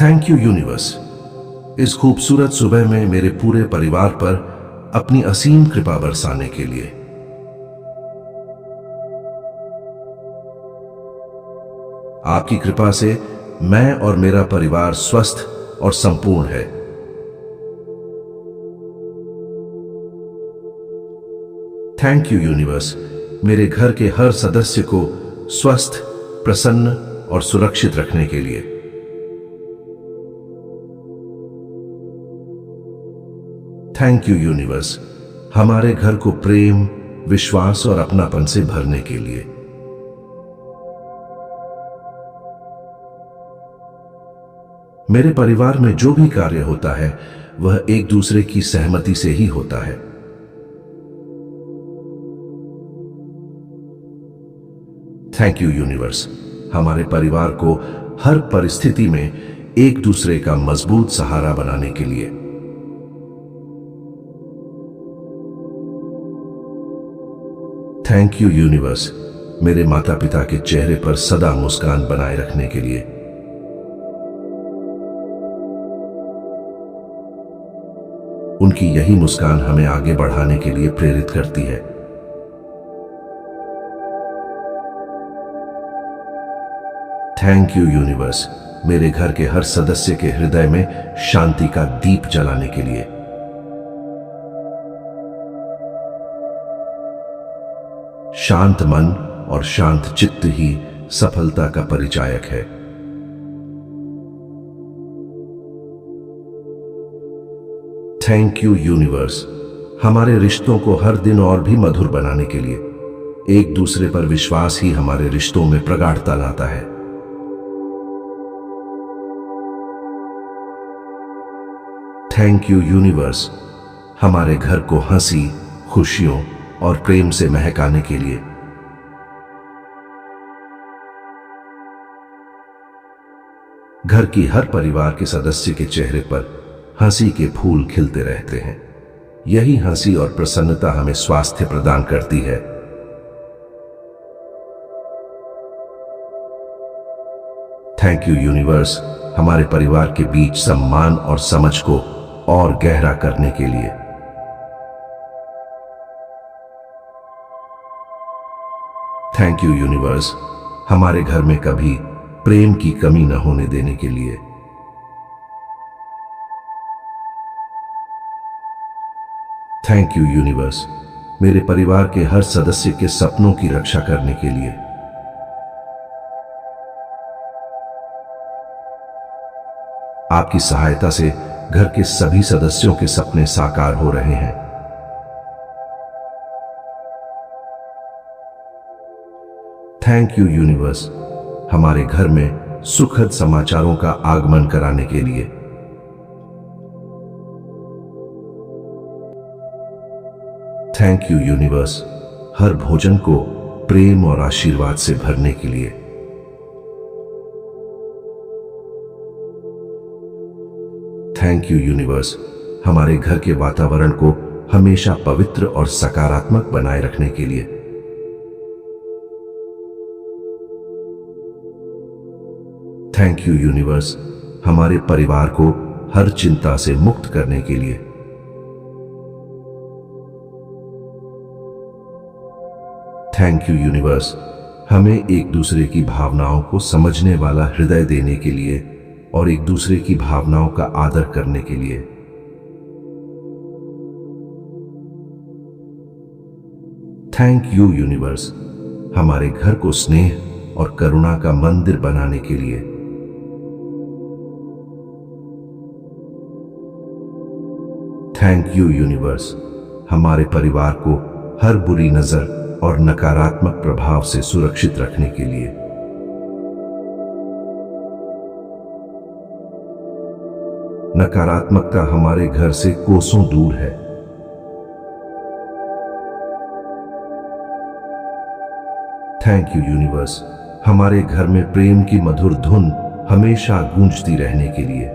Thank you universe, इस खूबसूरत सुबह में मेरे पूरे परिवार पर अपनी असीम कृपा बरसाने के लिए। आपकी कृपा से मैं और मेरा परिवार स्वस्थ और संपूर्ण है। थैंक यू यूनिवर्स, मेरे घर के हर सदस्य को स्वस्थ, प्रसन्न और सुरक्षित रखने के लिए। थैंक यू यूनिवर्स, हमारे घर को प्रेम, विश्वास और अपनापन से भरने के लिए। मेरे परिवार में जो भी कार्य होता है वह एक दूसरे की सहमति से ही होता है। थैंक यू यूनिवर्स, हमारे परिवार को हर परिस्थिति में एक दूसरे का मजबूत सहारा बनाने के लिए। थैंक यू यूनिवर्स, मेरे माता पिता के चेहरे पर सदा मुस्कान बनाए रखने के लिए। उनकी यही मुस्कान हमें आगे बढ़ाने के लिए प्रेरित करती है। थैंक यू यूनिवर्स, मेरे घर के हर सदस्य के हृदय में शांति का दीप जलाने के लिए। शांत मन और शांत चित्त ही सफलता का परिचायक है। थैंक यू यूनिवर्स, हमारे रिश्तों को हर दिन और भी मधुर बनाने के लिए। एक दूसरे पर विश्वास ही हमारे रिश्तों में प्रगाढ़ता लाता है। थैंक यू यूनिवर्स, हमारे घर को हंसी, खुशियों और प्रेम से महकाने के लिए। घर की हर परिवार के सदस्य के चेहरे पर हंसी के फूल खिलते रहते हैं। यही हंसी और प्रसन्नता हमें स्वास्थ्य प्रदान करती है। थैंक यू यूनिवर्स, हमारे परिवार के बीच सम्मान और समझ को और गहरा करने के लिए। थैंक यू यूनिवर्स, हमारे घर में कभी प्रेम की कमी न होने देने के लिए। थैंक यू यूनिवर्स, मेरे परिवार के हर सदस्य के सपनों की रक्षा करने के लिए। आपकी सहायता से घर के सभी सदस्यों के सपने साकार हो रहे हैं। थैंक यू यूनिवर्स, हमारे घर में सुखद समाचारों का आगमन कराने के लिए। थैंक यू यूनिवर्स, हर भोजन को प्रेम और आशीर्वाद से भरने के लिए। थैंक यू यूनिवर्स, हमारे घर के वातावरण को हमेशा पवित्र और सकारात्मक बनाए रखने के लिए। थैंक यू यूनिवर्स, हमारे परिवार को हर चिंता से मुक्त करने के लिए। थैंक यू यूनिवर्स, हमें एक दूसरे की भावनाओं को समझने वाला हृदय देने के लिए और एक दूसरे की भावनाओं का आदर करने के लिए। थैंक यू यूनिवर्स, हमारे घर को स्नेह और करुणा का मंदिर बनाने के लिए। थैंक यू यूनिवर्स, हमारे परिवार को हर बुरी नजर और नकारात्मक प्रभाव से सुरक्षित रखने के लिए। नकारात्मकता हमारे घर से कोसों दूर है। थैंक यू यूनिवर्स, हमारे घर में प्रेम की मधुर धुन हमेशा गूंजती रहने के लिए।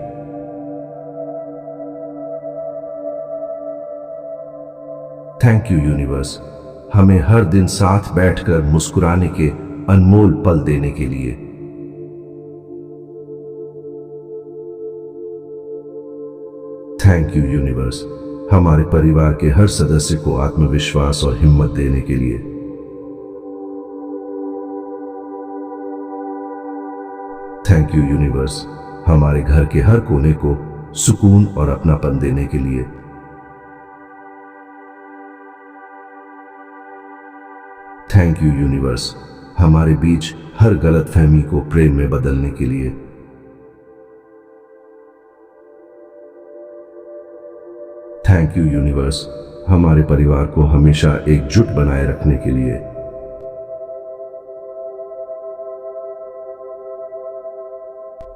थैंक यू यूनिवर्स, हमें हर दिन साथ बैठकर मुस्कुराने के अनमोल पल देने के लिए। थैंक यू यूनिवर्स, हमारे परिवार के हर सदस्य को आत्मविश्वास और हिम्मत देने के लिए। थैंक यू यूनिवर्स, हमारे घर के हर कोने को सुकून और अपनापन देने के लिए। थैंक यू यूनिवर्स, हमारे बीच हर गलतफहमी को प्रेम में बदलने के लिए। थैंक यू यूनिवर्स, हमारे परिवार को हमेशा एकजुट बनाए रखने के लिए।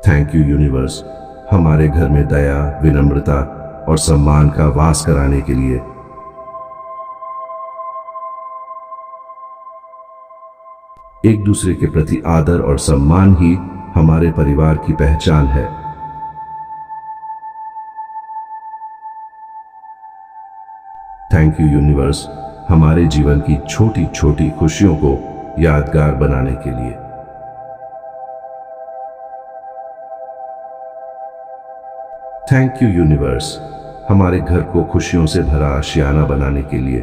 थैंक यू यूनिवर्स, हमारे घर में दया, विनम्रता और सम्मान का वास कराने के लिए। एक दूसरे के प्रति आदर और सम्मान ही हमारे परिवार की पहचान है। थैंक यू यूनिवर्स, हमारे जीवन की छोटी छोटी खुशियों को यादगार बनाने के लिए। थैंक यू यूनिवर्स, हमारे घर को खुशियों से भरा आशियाना बनाने के लिए।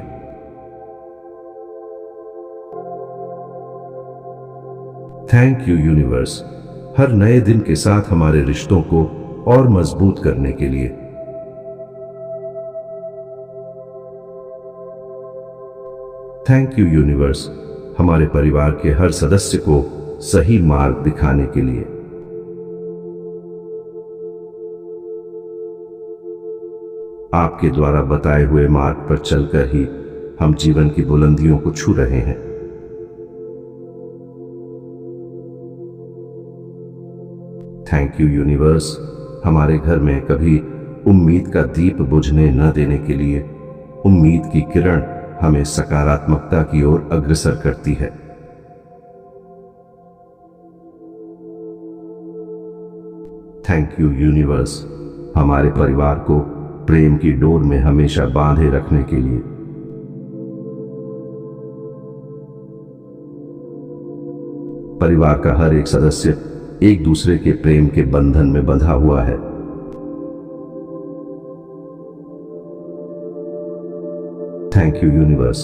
थैंक यू यूनिवर्स, हर नए दिन के साथ हमारे रिश्तों को और मजबूत करने के लिए। थैंक यू यूनिवर्स, हमारे परिवार के हर सदस्य को सही मार्ग दिखाने के लिए। आपके द्वारा बताए हुए मार्ग पर चलकर ही हम जीवन की बुलंदियों को छू रहे हैं। थैंक यू यूनिवर्स, हमारे घर में कभी उम्मीद का दीप बुझने न देने के लिए। उम्मीद की किरण हमें सकारात्मकता की ओर अग्रसर करती है। थैंक यू यूनिवर्स, हमारे परिवार को प्रेम की डोर में हमेशा बांधे रखने के लिए। परिवार का हर एक सदस्य एक दूसरे के प्रेम के बंधन में बंधा हुआ है। थैंक यू यूनिवर्स,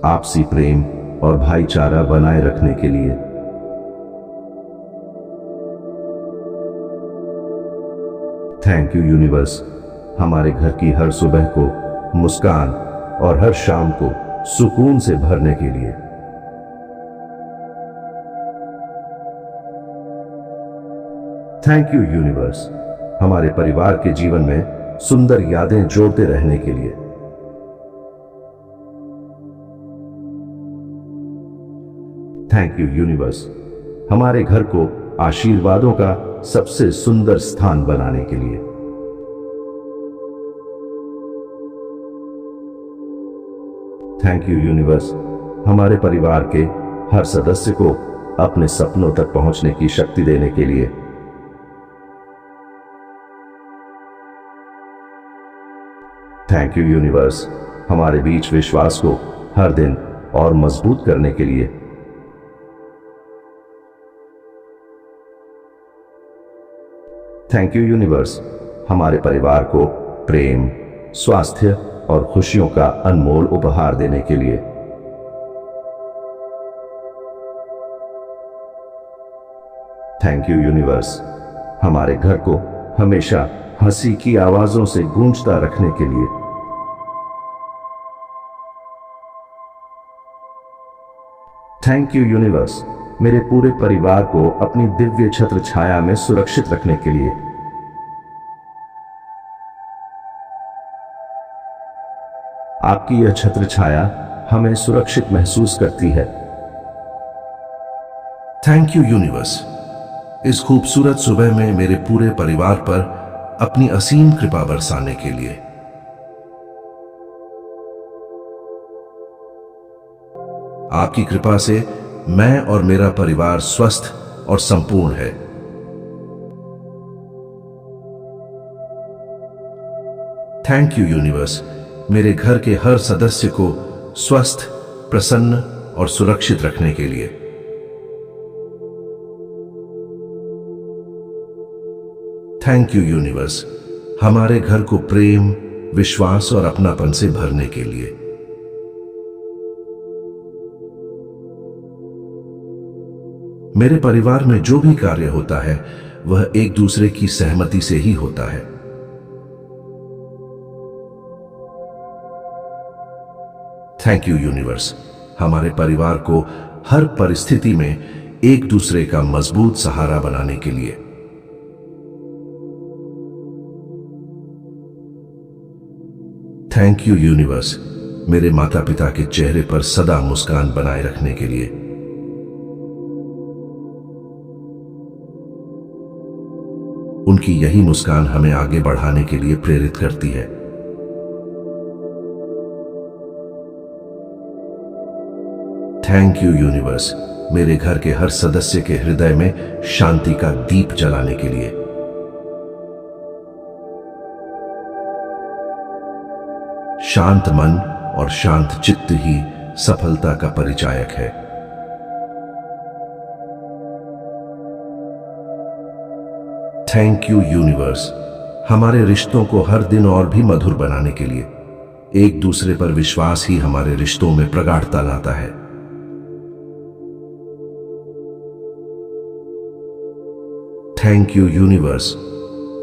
आपसी प्रेम और भाईचारा बनाए रखने के लिए। थैंक यू यूनिवर्स, हमारे घर की हर सुबह को मुस्कान और हर शाम को सुकून से भरने के लिए। थैंक यू यूनिवर्स, हमारे परिवार के जीवन में सुंदर यादें जोड़ते रहने के लिए। थैंक यू यूनिवर्स, हमारे घर को आशीर्वादों का सबसे सुंदर स्थान बनाने के लिए। थैंक यू यूनिवर्स, हमारे परिवार के हर सदस्य को अपने सपनों तक पहुंचने की शक्ति देने के लिए। थैंक यू यूनिवर्स, हमारे बीच विश्वास को हर दिन और मजबूत करने के लिए। थैंक यू यूनिवर्स, हमारे परिवार को प्रेम, स्वास्थ्य और खुशियों का अनमोल उपहार देने के लिए। थैंक यू यूनिवर्स, हमारे घर को हमेशा हंसी की आवाजों से गूंजता रखने के लिए। थैंक यू यूनिवर्स, मेरे पूरे परिवार को अपनी दिव्य छत्र छाया में सुरक्षित रखने के लिए। आपकी यह छत्र छाया हमें सुरक्षित महसूस करती है। थैंक यू यूनिवर्स, इस खूबसूरत सुबह में मेरे पूरे परिवार पर अपनी असीम कृपा बरसाने के लिए। आपकी कृपा से मैं और मेरा परिवार स्वस्थ और संपूर्ण है। थैंक यू यूनिवर्स, मेरे घर के हर सदस्य को स्वस्थ, प्रसन्न और सुरक्षित रखने के लिए। थैंक यू यूनिवर्स, हमारे घर को प्रेम, विश्वास और अपनापन से भरने के लिए। मेरे परिवार में जो भी कार्य होता है वह एक दूसरे की सहमति से ही होता है। थैंक यू यूनिवर्स, हमारे परिवार को हर परिस्थिति में एक दूसरे का मजबूत सहारा बनाने के लिए। थैंक यू यूनिवर्स, मेरे माता पिता के चेहरे पर सदा मुस्कान बनाए रखने के लिए। उनकी यही मुस्कान हमें आगे बढ़ाने के लिए प्रेरित करती है। थैंक यू यूनिवर्स, मेरे घर के हर सदस्य के हृदय में शांति का दीप जलाने के लिए। शांत मन और शांत चित्त ही सफलता का परिचायक है। थैंक यू यूनिवर्स, हमारे रिश्तों को हर दिन और भी मधुर बनाने के लिए। एक दूसरे पर विश्वास ही हमारे रिश्तों में प्रगाढ़ता लाता है। थैंक यू यूनिवर्स,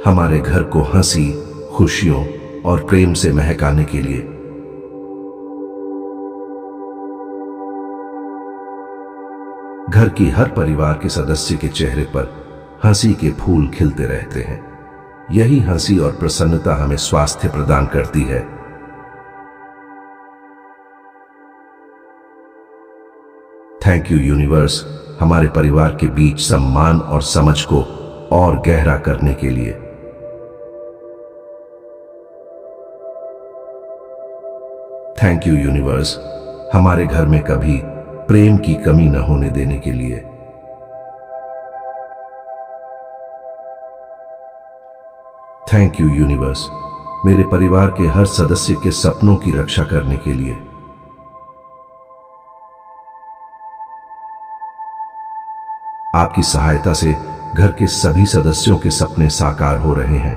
हमारे घर को हंसी, खुशियों और प्रेम से महकाने के लिए। घर की हर परिवार के सदस्य के चेहरे पर हंसी के फूल खिलते रहते हैं। यही हंसी और प्रसन्नता हमें स्वास्थ्य प्रदान करती है। थैंक यू यूनिवर्स, हमारे परिवार के बीच सम्मान और समझ को और गहरा करने के लिए। थैंक यू यूनिवर्स, हमारे घर में कभी प्रेम की कमी न होने देने के लिए। थैंक यू यूनिवर्स, मेरे परिवार के हर सदस्य के सपनों की रक्षा करने के लिए। आपकी सहायता से घर के सभी सदस्यों के सपने साकार हो रहे हैं।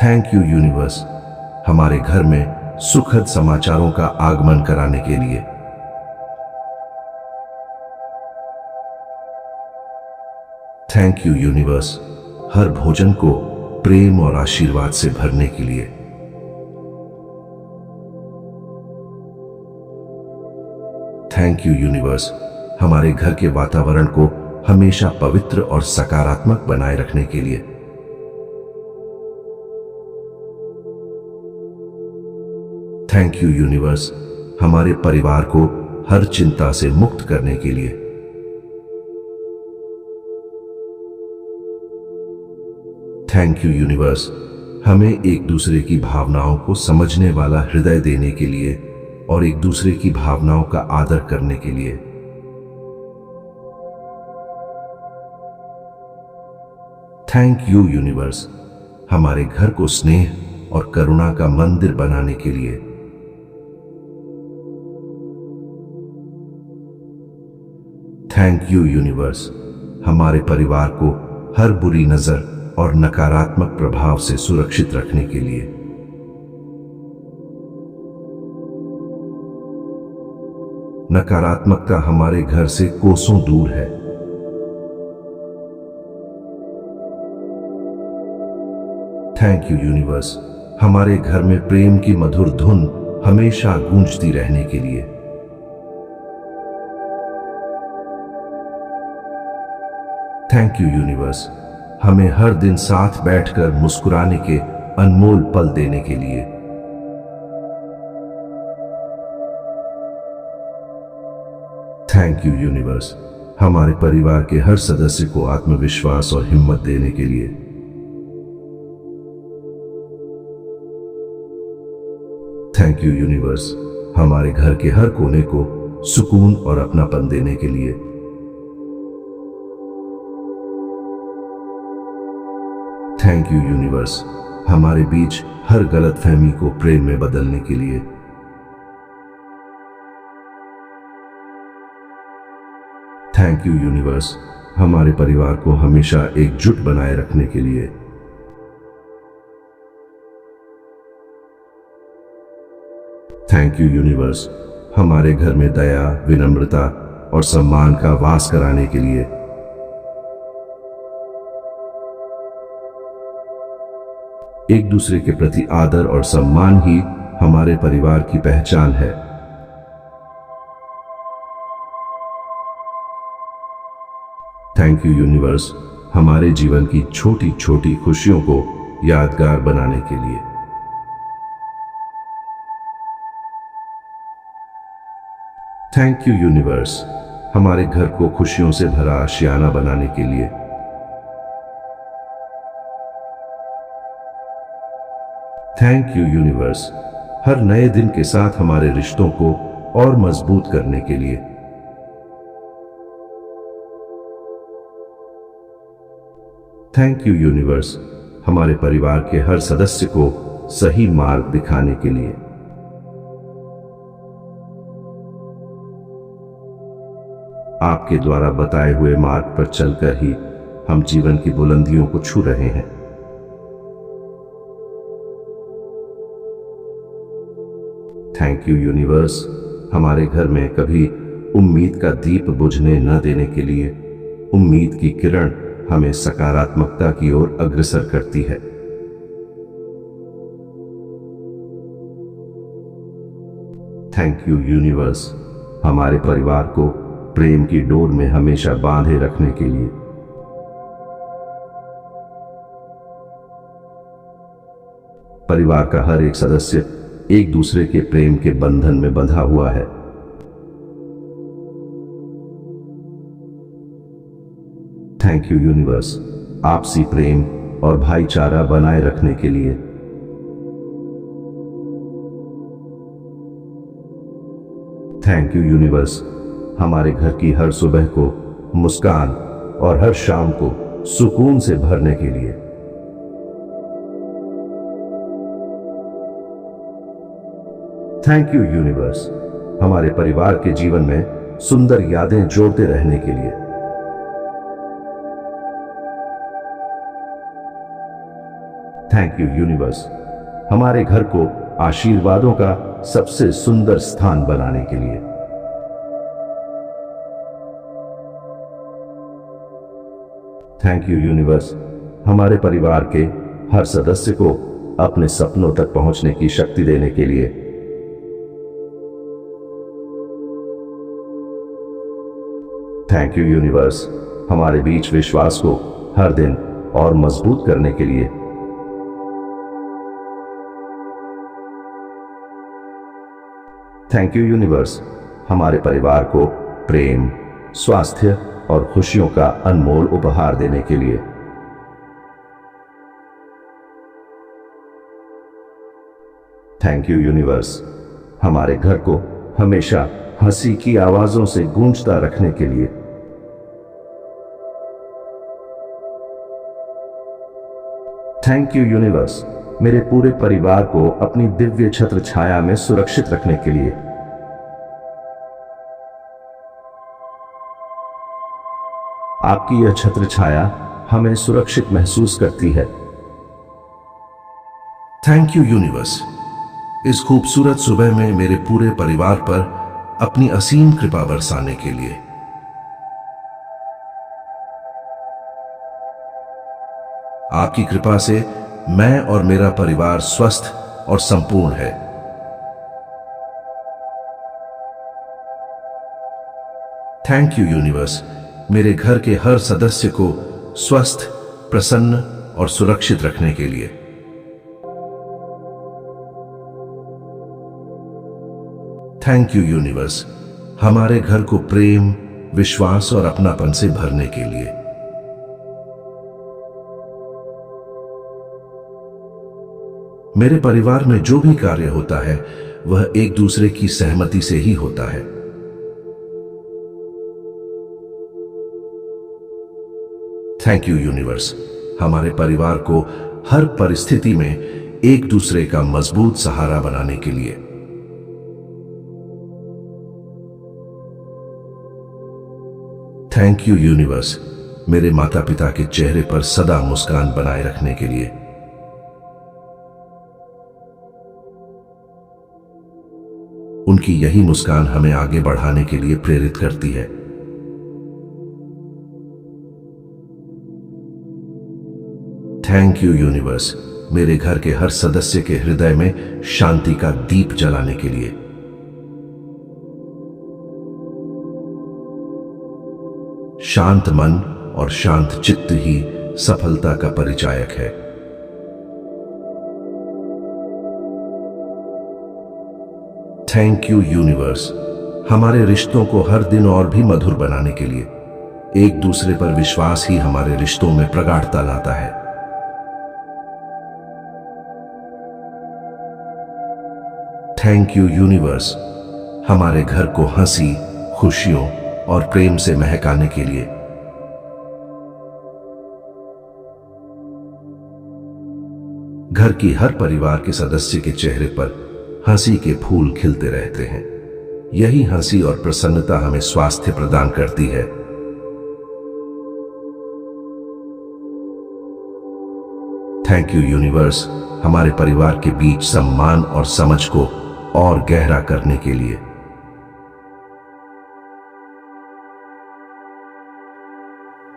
थैंक यू यूनिवर्स, हमारे घर में सुखद समाचारों का आगमन कराने के लिए। थैंक यू यूनिवर्स, हर भोजन को प्रेम और आशीर्वाद से भरने के लिए। थैंक यू यूनिवर्स, हमारे घर के वातावरण को हमेशा पवित्र और सकारात्मक बनाए रखने के लिए। थैंक यू यूनिवर्स, हमारे परिवार को हर चिंता से मुक्त करने के लिए। थैंक यू यूनिवर्स, हमें एक दूसरे की भावनाओं को समझने वाला हृदय देने के लिए और एक दूसरे की भावनाओं का आदर करने के लिए। थैंक यू यूनिवर्स, हमारे घर को स्नेह और करुणा का मंदिर बनाने के लिए। थैंक यू यूनिवर्स, हमारे परिवार को हर बुरी नजर और नकारात्मक प्रभाव से सुरक्षित रखने के लिए। नकारात्मकता हमारे घर से कोसों दूर है। थैंक यू यूनिवर्स, हमारे घर में प्रेम की मधुर धुन हमेशा गूंजती रहने के लिए। थैंक यू यूनिवर्स, हमें हर दिन साथ बैठकर मुस्कुराने के अनमोल पल देने के लिए। थैंक यू यूनिवर्स, हमारे परिवार के हर सदस्य को आत्मविश्वास और हिम्मत देने के लिए। थैंक यू यूनिवर्स, हमारे घर के हर कोने को सुकून और अपनापन देने के लिए। थैंक यू यूनिवर्स, हमारे बीच हर गलतफहमी को प्रेम में बदलने के लिए। थैंक यू यूनिवर्स, हमारे परिवार को हमेशा एकजुट बनाए रखने के लिए। थैंक यू यूनिवर्स, हमारे घर में दया, विनम्रता और सम्मान का वास कराने के लिए। एक दूसरे के प्रति आदर और सम्मान ही हमारे परिवार की पहचान है। थैंक यू यूनिवर्स, हमारे जीवन की छोटी छोटी खुशियों को यादगार बनाने के लिए। थैंक यू यूनिवर्स, हमारे घर को खुशियों से भरा आशियाना बनाने के लिए। थैंक यू यूनिवर्स, हर नए दिन के साथ हमारे रिश्तों को और मजबूत करने के लिए। थैंक यू यूनिवर्स, हमारे परिवार के हर सदस्य को सही मार्ग दिखाने के लिए। आपके द्वारा बताए हुए मार्ग पर चलकर ही हम जीवन की बुलंदियों को छू रहे हैं। थैंक यू यूनिवर्स, हमारे घर में कभी उम्मीद का दीप बुझने न देने के लिए। उम्मीद की किरण हमें सकारात्मकता की ओर अग्रसर करती है। थैंक यू यूनिवर्स, हमारे परिवार को प्रेम की डोर में हमेशा बांधे रखने के लिए। परिवार का हर एक सदस्य एक दूसरे के प्रेम के बंधन में बंधा हुआ है। थैंक यू यूनिवर्स, आपसी प्रेम और भाईचारा बनाए रखने के लिए। थैंक यू यूनिवर्स, हमारे घर की हर सुबह को मुस्कान और हर शाम को सुकून से भरने के लिए। थैंक यू यूनिवर्स, हमारे परिवार के जीवन में सुंदर यादें जोड़ते रहने के लिए। थैंक यू यूनिवर्स, हमारे घर को आशीर्वादों का सबसे सुंदर स्थान बनाने के लिए। थैंक यू यूनिवर्स, हमारे परिवार के हर सदस्य को अपने सपनों तक पहुंचने की शक्ति देने के लिए। थैंक यू यूनिवर्स, हमारे बीच विश्वास को हर दिन और मजबूत करने के लिए। थैंक यू यूनिवर्स, हमारे परिवार को प्रेम, स्वास्थ्य और खुशियों का अनमोल उपहार देने के लिए। थैंक यू यूनिवर्स, हमारे घर को हमेशा हंसी की आवाजों से गूंजता रखने के लिए। थैंक यू यूनिवर्स, मेरे पूरे परिवार को अपनी दिव्य छत्र छाया में सुरक्षित रखने के लिए। आपकी यह छत्र छाया हमें सुरक्षित महसूस करती है। थैंक यू यूनिवर्स, इस खूबसूरत सुबह में मेरे पूरे परिवार पर अपनी असीम कृपा बरसाने के लिए। आपकी कृपा से मैं और मेरा परिवार स्वस्थ और संपूर्ण है। थैंक यू यूनिवर्स, मेरे घर के हर सदस्य को स्वस्थ, प्रसन्न और सुरक्षित रखने के लिए। थैंक यू यूनिवर्स, हमारे घर को प्रेम, विश्वास और अपनापन से भरने के लिए। मेरे परिवार में जो भी कार्य होता है वह एक दूसरे की सहमति से ही होता है। थैंक यू यूनिवर्स, हमारे परिवार को हर परिस्थिति में एक दूसरे का मजबूत सहारा बनाने के लिए। थैंक यू यूनिवर्स, मेरे माता पिता के चेहरे पर सदा मुस्कान बनाए रखने के लिए। उनकी यही मुस्कान हमें आगे बढ़ाने के लिए प्रेरित करती है। थैंक यू यूनिवर्स, मेरे घर के हर सदस्य के हृदय में शांति का दीप जलाने के लिए। शांत मन और शांत चित्त ही सफलता का परिचायक है। थैंक यू यूनिवर्स, हमारे रिश्तों को हर दिन और भी मधुर बनाने के लिए एक दूसरे पर विश्वास ही हमारे रिश्तों में प्रगाढ़ता लाता है। थैंक यू यूनिवर्स, हमारे घर को हंसी, खुशियों और प्रेम से महकाने के लिए। घर की हर परिवार के सदस्य के चेहरे पर हंसी के फूल खिलते रहते हैं। यही हंसी और प्रसन्नता हमें स्वास्थ्य प्रदान करती है। थैंक यू यूनिवर्स, हमारे परिवार के बीच सम्मान और समझ को और गहरा करने के लिए।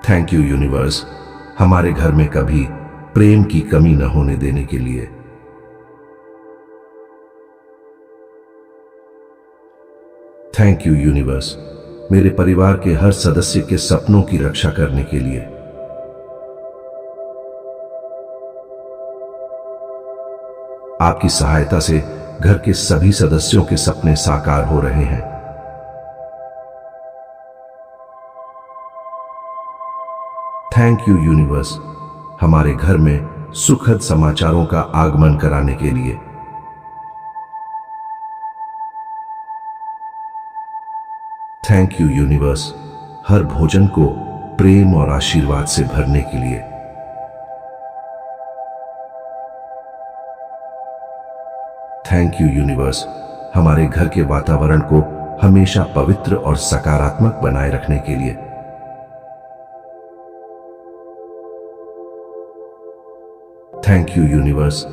थैंक यू यूनिवर्स, हमारे घर में कभी प्रेम की कमी न होने देने के लिए। थैंक यू यूनिवर्स, मेरे परिवार के हर सदस्य के सपनों की रक्षा करने के लिए। आपकी सहायता से घर के सभी सदस्यों के सपने साकार हो रहे हैं। थैंक यू यूनिवर्स, हमारे घर में सुखद समाचारों का आगमन कराने के लिए। थैंक यू यूनिवर्स, हर भोजन को प्रेम और आशीर्वाद से भरने के लिए। थैंक यू यूनिवर्स, हमारे घर के वातावरण को हमेशा पवित्र और सकारात्मक बनाए रखने के लिए। थैंक यू यूनिवर्स,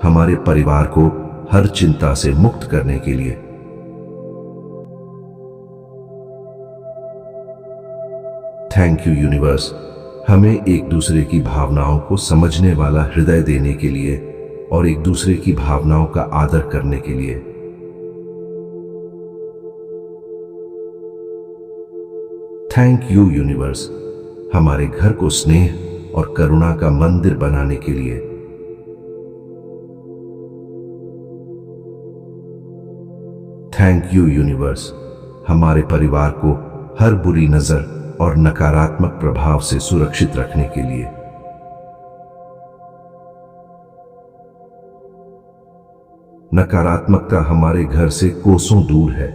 हमारे परिवार को हर चिंता से मुक्त करने के लिए। थैंक यू यूनिवर्स, हमें एक दूसरे की भावनाओं को समझने वाला हृदय देने के लिए और एक दूसरे की भावनाओं का आदर करने के लिए। थैंक यू यूनिवर्स, हमारे घर को स्नेह और करुणा का मंदिर बनाने के लिए। थैंक यू यूनिवर्स, हमारे परिवार को हर बुरी नजर और नकारात्मक प्रभाव से सुरक्षित रखने के लिए। नकारात्मकता हमारे घर से कोसों दूर है।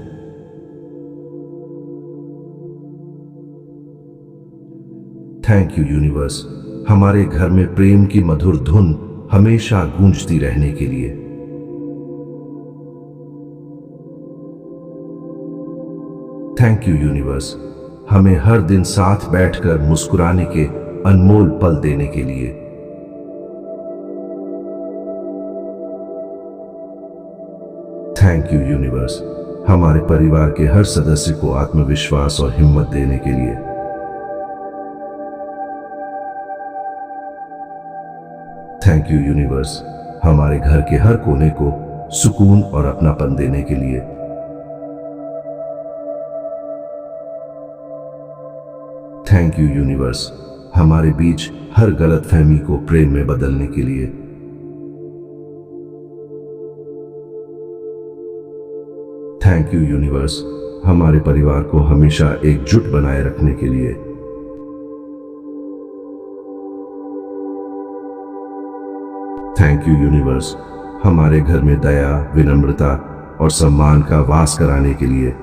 थैंक यू यूनिवर्स, हमारे घर में प्रेम की मधुर धुन हमेशा गूंजती रहने के लिए। थैंक यू यूनिवर्स, हमें हर दिन साथ बैठकर मुस्कुराने के अनमोल पल देने के लिए। थैंक यू यूनिवर्स, हमारे परिवार के हर सदस्य को आत्मविश्वास और हिम्मत देने के लिए। थैंक यू यूनिवर्स, हमारे घर के हर कोने को सुकून और अपनापन देने के लिए। थैंक यू यूनिवर्स, हमारे बीच हर गलतफहमी को प्रेम में बदलने के लिए। थैंक यू यूनिवर्स, हमारे परिवार को हमेशा एकजुट बनाए रखने के लिए। थैंक यू यूनिवर्स, हमारे घर में दया, विनम्रता और सम्मान का वास कराने के लिए।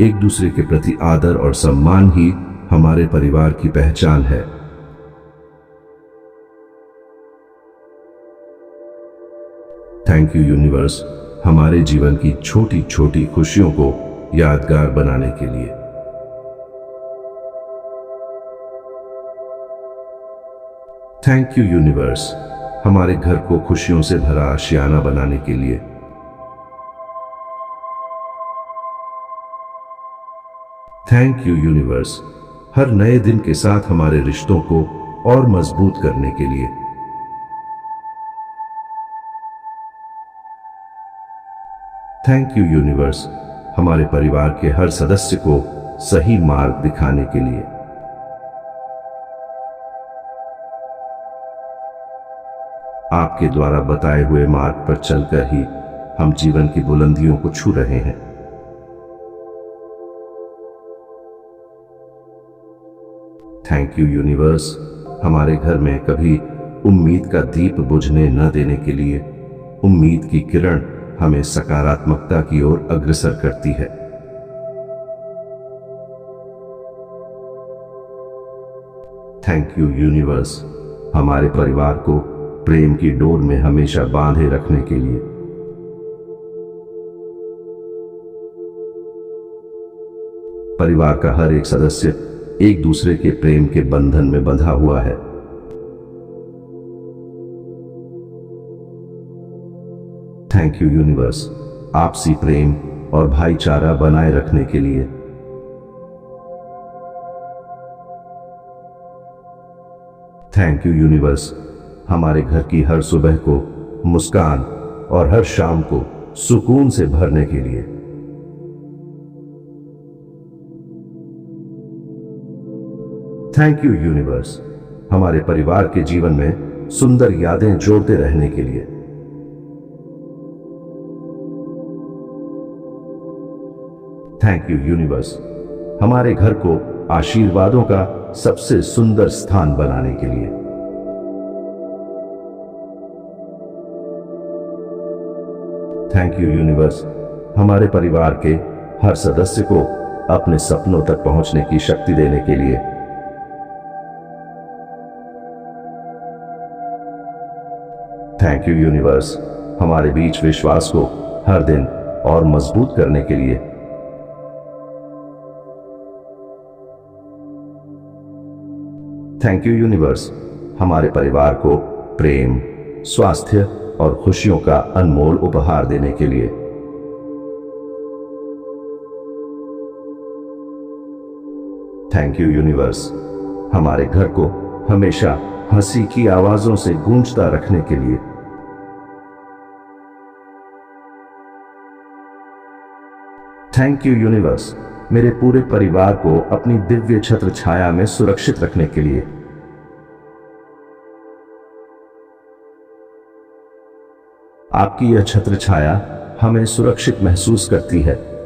एक दूसरे के प्रति आदर और सम्मान ही हमारे परिवार की पहचान है। थैंक यू यूनिवर्स, हमारे जीवन की छोटी छोटी खुशियों को यादगार बनाने के लिए। थैंक यू यूनिवर्स, हमारे घर को खुशियों से भरा आशियाना बनाने के लिए। थैंक यू यूनिवर्स, हर नए दिन के साथ हमारे रिश्तों को और मजबूत करने के लिए। थैंक यू यूनिवर्स, हमारे परिवार के हर सदस्य को सही मार्ग दिखाने के लिए। आपके द्वारा बताए हुए मार्ग पर चलकर ही हम जीवन की बुलंदियों को छू रहे हैं। थैंक यू यूनिवर्स, हमारे घर में कभी उम्मीद का दीप बुझने न देने के लिए। उम्मीद की किरण हमें सकारात्मकता की ओर अग्रसर करती है। थैंक यू यूनिवर्स, हमारे परिवार को प्रेम की डोर में हमेशा बांधे रखने के लिए। परिवार का हर एक सदस्य एक दूसरे के प्रेम के बंधन में बंधा हुआ है। थैंक यू यूनिवर्स, आपसी प्रेम और भाईचारा बनाए रखने के लिए। थैंक यू यूनिवर्स, हमारे घर की हर सुबह को मुस्कान और हर शाम को सुकून से भरने के लिए। थैंक यू यूनिवर्स, हमारे परिवार के जीवन में सुंदर यादें जोड़ते रहने के लिए। थैंक यू यूनिवर्स, हमारे घर को आशीर्वादों का सबसे सुंदर स्थान बनाने के लिए। थैंक यू यूनिवर्स, हमारे परिवार के हर सदस्य को अपने सपनों तक पहुंचने की शक्ति देने के लिए। थैंक यू यूनिवर्स, हमारे बीच विश्वास को हर दिन और मजबूत करने के लिए। थैंक यू यूनिवर्स, हमारे परिवार को प्रेम, स्वास्थ्य और खुशियों का अनमोल उपहार देने के लिए। थैंक यू यूनिवर्स, हमारे घर को हमेशा हंसी की आवाजों से गूंजता रखने के लिए। थैंक यू यूनिवर्स, मेरे पूरे परिवार को अपनी दिव्य छत्र छाया में सुरक्षित रखने के लिए। आपकी यह छत्र छाया हमें सुरक्षित महसूस करती है।